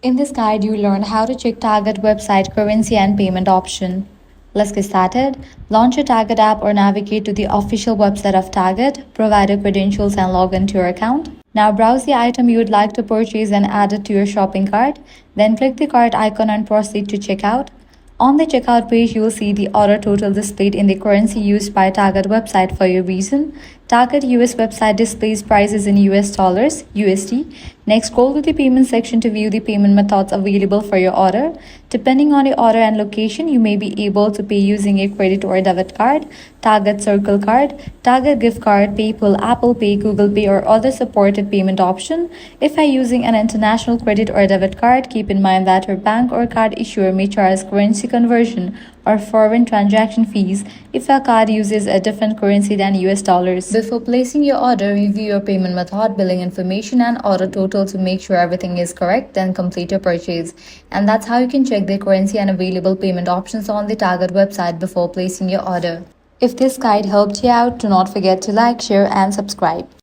In this guide, you learn how to check Target website currency and payment option. Let's get started. Launch your Target app or navigate to the official website of Target, provide your credentials and log into your account. Now browse the item you would like to purchase and add it to your shopping cart. Then click the cart icon and proceed to checkout. On the checkout page, you will see the order total displayed in the currency used by Target website for your reason. Target US website displays prices in US dollars, USD. Next, scroll to the payment section to view the payment methods available for your order. Depending on your order and location, you may be able to pay using a credit or debit card, Target Circle card, Target gift card, PayPal, Apple Pay, Google Pay, or other supported payment option. If you're using an international credit or debit card, keep in mind that your bank or card issuer may charge currency conversion or foreign transaction fees if your card uses a different currency than US dollars. Before placing your order, review your payment method, billing information, and order total to make sure everything is correct, then complete your purchase. And that's how you can check the currency and available payment options on the Target website before placing your order. If this guide helped you out, do not forget to like, share, and subscribe.